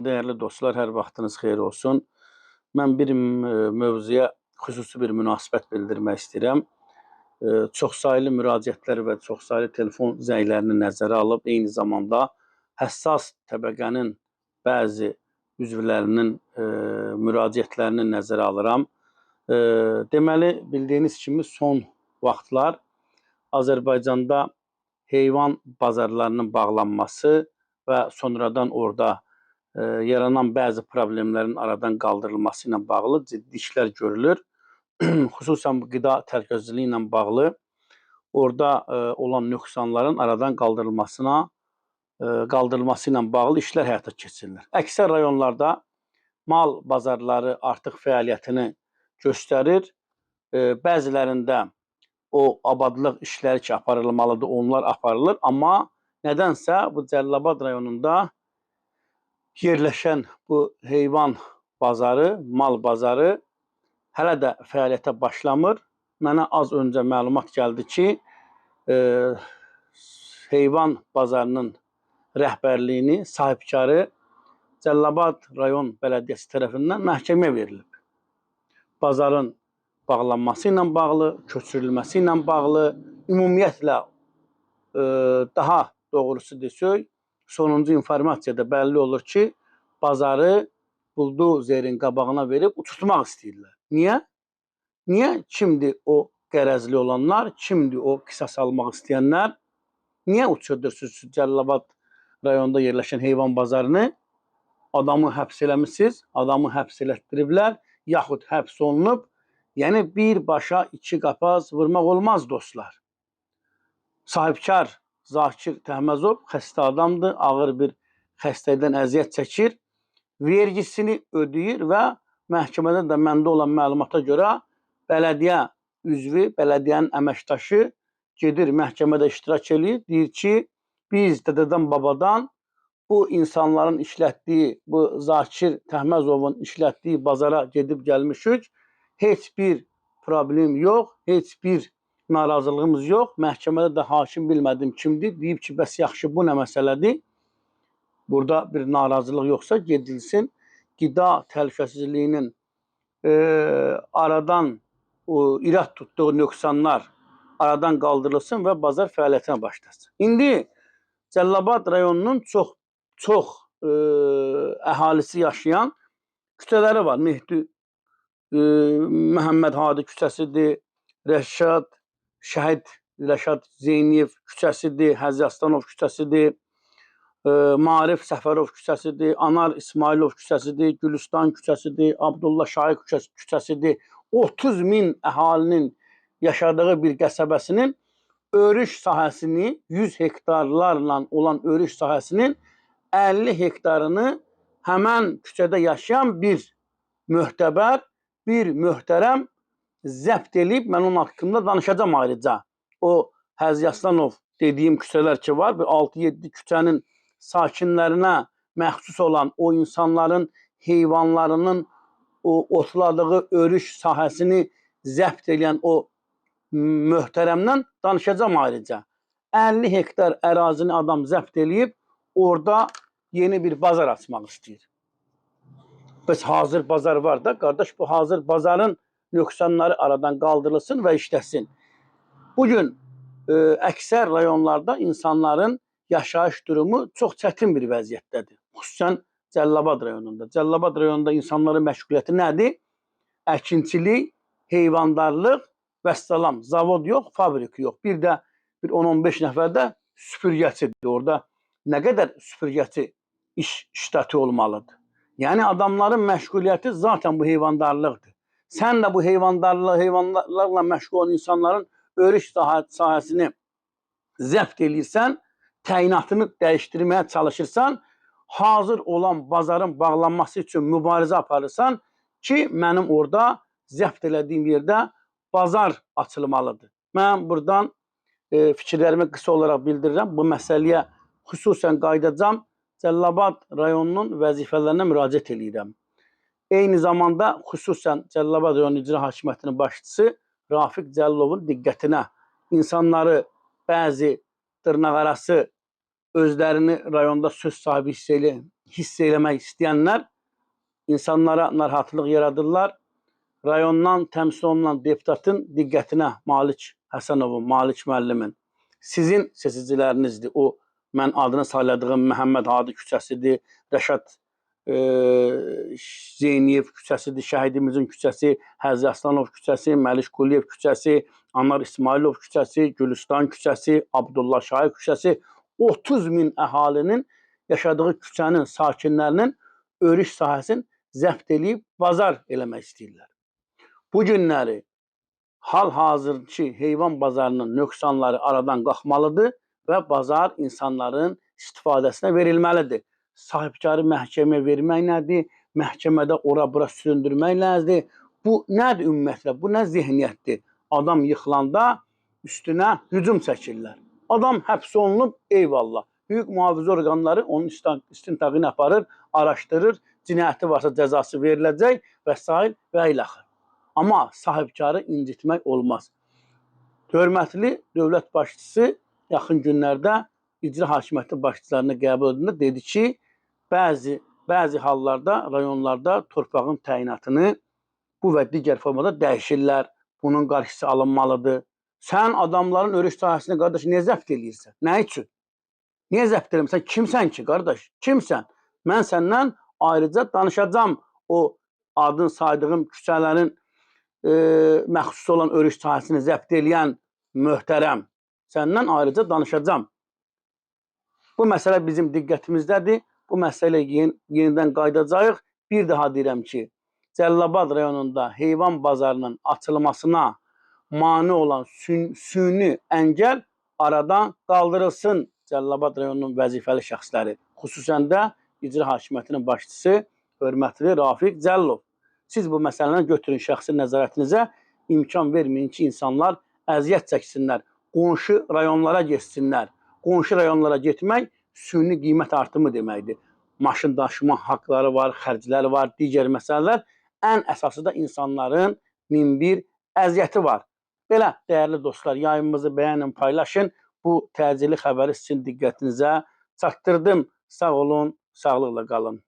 Değerli dostlar, hər vaxtınız xeyir olsun. Mən bir mövzuya xüsusi bir münasibət bildirmək istəyirəm. Çoxsaylı müraciətlər və çoxsaylı telefon zənglərini nəzərə alıb, eyni zamanda həssas təbəqənin bəzi üzvlərinin müraciətlərini nəzərə alıram. Deməli, bildiyiniz kimi son vaxtlar Azərbaycanda heyvan bazarlarının bağlanması və sonradan orada yaranan bəzi problemlərin aradan qaldırılması ilə bağlı ciddi işlər görülür. Xüsusən bu qida təhlükəsizliyi ilə bağlı orada olan nöqsanların aradan qaldırılması ilə bağlı işlər həyata keçirilir. Əksər rayonlarda mal bazarları artıq fəaliyyətini göstərir. Bəzilərində o abadlıq işləri ki aparılmalıdır, onlar aparılır. Amma nədənsə bu Cəlilabad rayonunda yerləşən bu heyvan bazarı, mal bazarı hələ də fəaliyyətə başlamır. Mənə az öncə məlumat gəldi ki, heyvan bazarının rəhbərliyini, sahibkarı Cəlilabad rayon bələdiyyəsi tərəfindən məhkəməyə verilib. Bazarın bağlanması ilə bağlı, köçürülməsi ilə bağlı, ümumiyyətlə daha doğrusu desək, sonuncu informasiyada bəlli olur ki, bazarı buldozerin qabağına verib uçurtmaq istəyirlər. Niyə? Niyə? Kimdir o qərəzli olanlar? Kimdir o qisas almaq istəyənlər? Niyə uçurdursunuz Cəlilabad rayonunda yerləşən heyvan bazarını? Adamı həbs eləmişsiniz, adamı həbs elətdiriblər, yaxud həbs olunub. Yəni, birbaşa iki qapaz vurmaq olmaz dostlar. Sahibkar Zakir Təhməzov xəstə adamdır, ağır bir xəstəlikdən əziyyət çəkir, vergisini ödəyir və məhkəmədə də məndə olan məlumata görə bələdiyyə üzvü, bələdiyyənin əməkdaşı gedir məhkəmədə iştirak edir, deyir ki, biz dədədən babadan bu insanların işlətdiyi, bu Zakir Təhməzovun işlətdiyi bazara gedib gəlmişik, heç bir problem yox, heç bir narazılığımız yox. Məhkəmədə də hakim bilmədim kimdir. Deyib ki, bəs yaxşı, bu nə məsələdir? Burada bir narazılıq yoxsa gedilsin. Qida təhlükəsizliyinin aradan irad tutduğu nöqsanlar aradan qaldırılsın və bazar fəaliyyətinə başlasın. İndi Cəlilabad rayonunun çox əhalisi yaşayan küçələri var. Mehdi Məhəmməd Hadi küçəsidir, Rəşad Şəhid Rəşad Zeyniyev küçəsidir, Həzi Aslanov küçəsidir, Marif Səfərov küçəsidir, Anar İsmailov küçəsidir, Gülüstan küçəsidir, Abdullah Şahi küçəsidir. 30 min əhalinin yaşadığı bir qəsəbəsinin örüş sahəsini, 100 hektarlarla olan örüş sahəsinin 50 hektarını həmən küçədə yaşayan bir möhtəbər, bir möhtərəm zəbt edib, mən onun haqqında danışacağım ayrıca. O Həzi Aslanov dediyim küçələr ki var, 6-7 küçənin sakinlərinə məxsus olan o insanların, heyvanlarının o otladığı örüş sahəsini zəbt edən o möhtərəmdən danışacağım ayrıca. 50 hektar ərazini adam zəbt edib, orada yeni bir bazar açmaq istəyir. Bəs hazır bazar var da, qardaş, bu hazır bazarın nöqsanları aradan qaldırılsın və işləsin. Bugün əksər rayonlarda insanların yaşayış durumu çox çətin bir vəziyyətdədir. Xüsusən Cəlilabad rayonunda. Cəlilabad rayonunda insanların məşğuliyyəti nədir? Əkinçilik, heyvandarlıq və salam. Zavod yox, fabrik yox. Bir də 10-15 nəfər də süpürgəçidir. Orada nə qədər süpürgəçi iştiratı olmalıdır? Yəni adamların məşğuliyyəti zaten bu heyvandarlıqdır. Sən də bu heyvanlarla məşğul olan insanların örüş sahəsini zəbt edirsən, təyinatını dəyişdirməyə çalışırsan, hazır olan bazarın bağlanması üçün mübarizə aparırsan ki, mənim orada zəbt elədiyim yerdə bazar açılmalıdır. Mən buradan fikirlərimi qısa olaraq bildirirəm. Bu məsələyə xüsusən qayıdacam. Cəlilabad rayonunun vəzifələrinə müraciət edirəm. Eyni zamanda xüsusən Cəlilabad rayon icra hakimiyyətinin başçısı Rafiq Cəlilovun diqqətinə insanları bəzi dırnaqarası özlərini rayonda söz sahibi hiss eləmək istəyənlər insanlara narahatlıq yaradırlar. Rayondan təmsil olunan deputatın diqqətinə Malik Həsənovun, Malik müəllimin sizin seçicilərinizdir. O, mən adını sayladığım Məhəmməd Hadi küçəsidir, Rəşad Zeyniyev küçəsidir, şəhidimizin küçəsi, Həzi Aslanov küçəsi, Məlik Quliyev küçəsi, Anar İsmailov küçəsi, Gülüstan küçəsi, Abdullah Şahin küçəsi, 30 min əhalinin yaşadığı küçənin sakinlərinin örüş sahəsini zəbt edib bazar eləmək istəyirlər. Bu günləri hal-hazırki heyvan bazarının nöqsanları aradan qalxmalıdır və bazar insanların istifadəsinə verilməlidir. Sahibkarı məhkəməyə vermək nədir? Məhkəmədə ora-bura süründürmək nədir? Bu nədir ümumiyyətlə? Bu nə zehniyyətdir? Adam yıxılanda üstünə hücum çəkirlər. Adam həbs olunub, eyvallah. Hüquq mühafizə orqanları onun istintaqını aparır, araşdırır, cinayəti varsa cəzası veriləcək və s. və ilaxır. Amma sahibkarı incitmək olmaz. Hörmətli dövlət başçısı yaxın günlərdə icra hakimiyyəti başçılarını qəbul edəndə dedi ki, bəzi hallarda, rayonlarda torpağın təyinatını bu və digər formada dəyişirlər. Bunun qarşısı alınmalıdır. Sən adamların örüş sahəsini, qardaş, niyə zəbt eləyirsən? Nə üçün? Niyə zəbt eləmirsən? Kimsən ki, qardaş? Kimsən? Mən səndən ayrıca danışacağam. O adın saydığım küçələrin məxsus olan örüş sahəsini zəbt eləyən möhtərəm. Səndən ayrıca danışacağam. Bu məsələ bizim diqqətimizdədir. Bu məsələ yenidən qayıdacağıq. Bir daha deyirəm ki, Cəlilabad rayonunda heyvan bazarının açılmasına mane olan süni əngəl aradan qaldırılsın. Cəlilabad rayonunun vəzifəli şəxsləri, xüsusən də icra hakimiyyətinin başçısı hörmətli Rafiq Cəllov. Siz bu məsələni götürün şəxsi nəzarətinizə, imkan verməyin ki, insanlar əziyyət çəksinlər, qonşu rayonlara getsinlər. Qonşu rayonlara getmək süni qiymət artımı deməkdir. Maşın daşıma haqları var, xərcləri var, digər məsələlər. Ən əsası da insanların min bir əziyyəti var. Belə, dəyərli dostlar, yayımımızı bəyənin, paylaşın. Bu təcili xəbəri sizin diqqətinizə çatdırdım. Sağ olun, sağlıqla qalın.